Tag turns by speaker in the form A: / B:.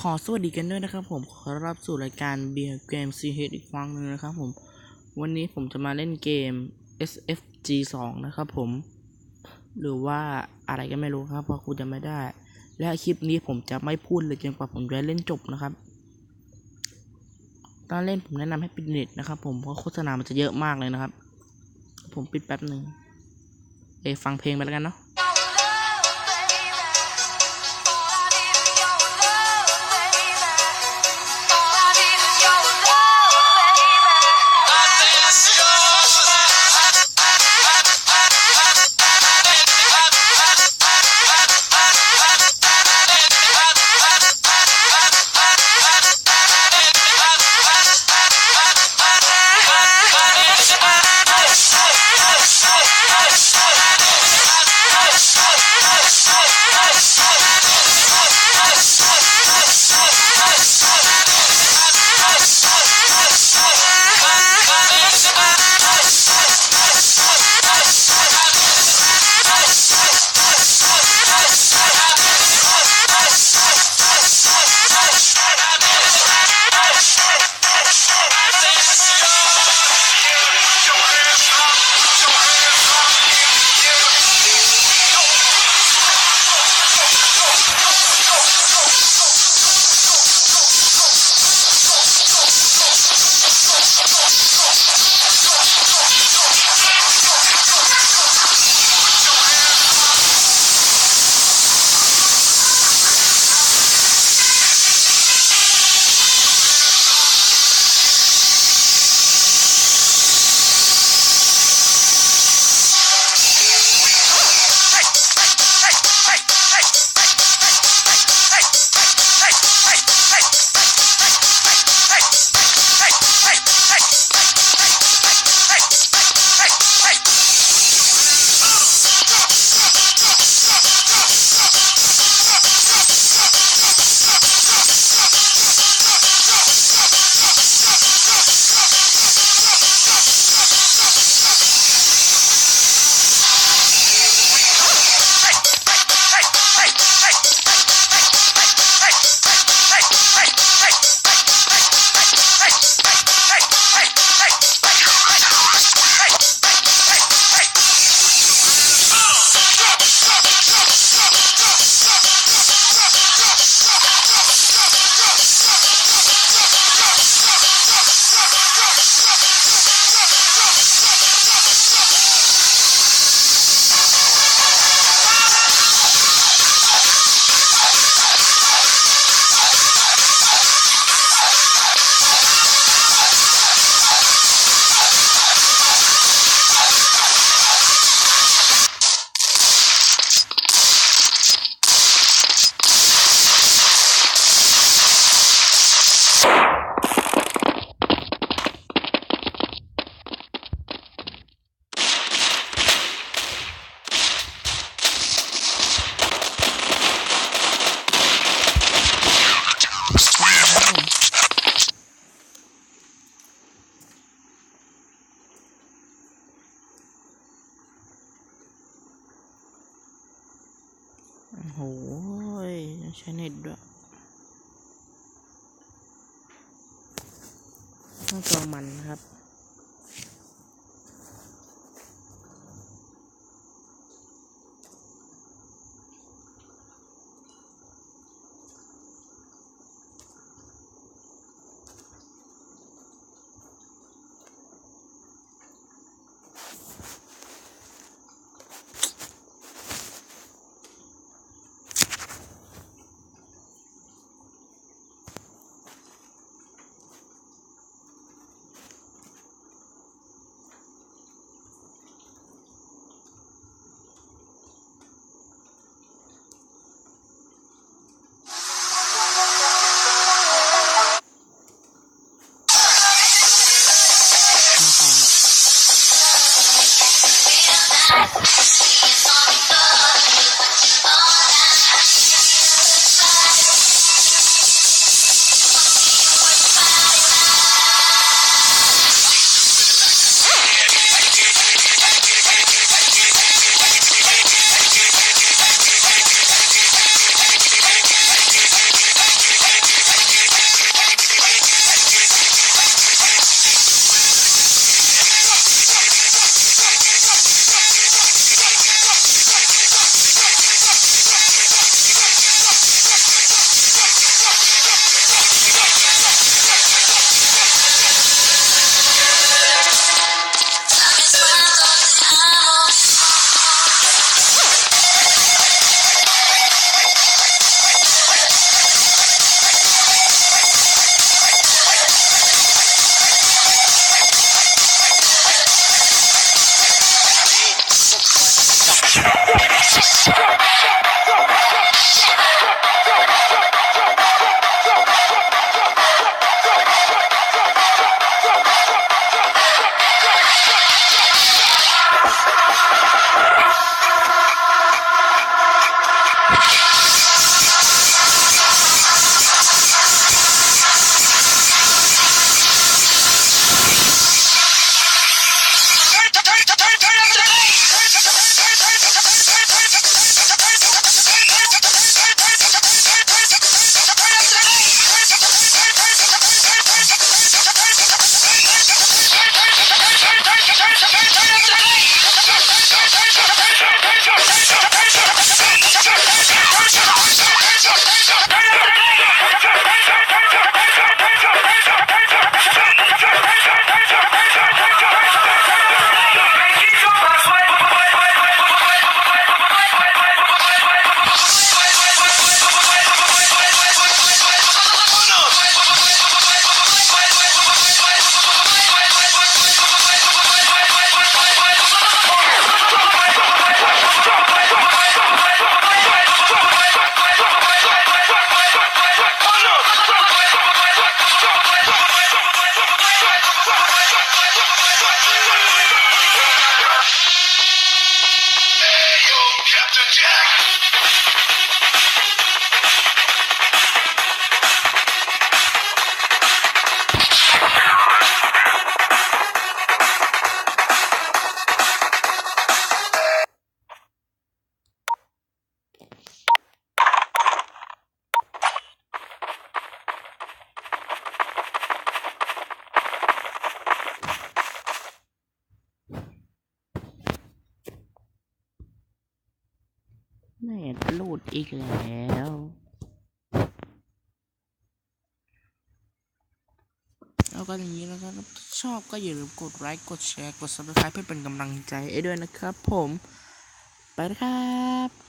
A: ขอสวัสดีกันด้วยนะครับผมขอรับสู่รายการเบียร์เกม CH อีกครั้งนึงนะครับผมวันนี้ผมจะมาเล่นเกม SFG 2นะครับผมหรือว่าอะไรก็ไม่รู้ครับเพราะกูจะไม่ได้และคลิปนี้ผมจะไม่พูดเลยจนกว่าผมจะเล่นจบนะครับตอนเล่นผมแนะนำให้ปิดเน็ตนะครับผมเพราะโฆษณามันจะเยอะมากเลยนะครับผมปิดแป๊บหนึ่งฟังเพลงไปแล้วกันเนาะโอ้โหใช้เน็ตด้วยหน้าจอมันครับ แม่หลุดอีกแล้วแล้วก็อย่างนี้แล้วก็ชอบก็อย่าลืมกดไลค์กดแชร์กด subscribe เพื่อเป็นกำลังใจให้ด้วยนะครับผมไปนะครับ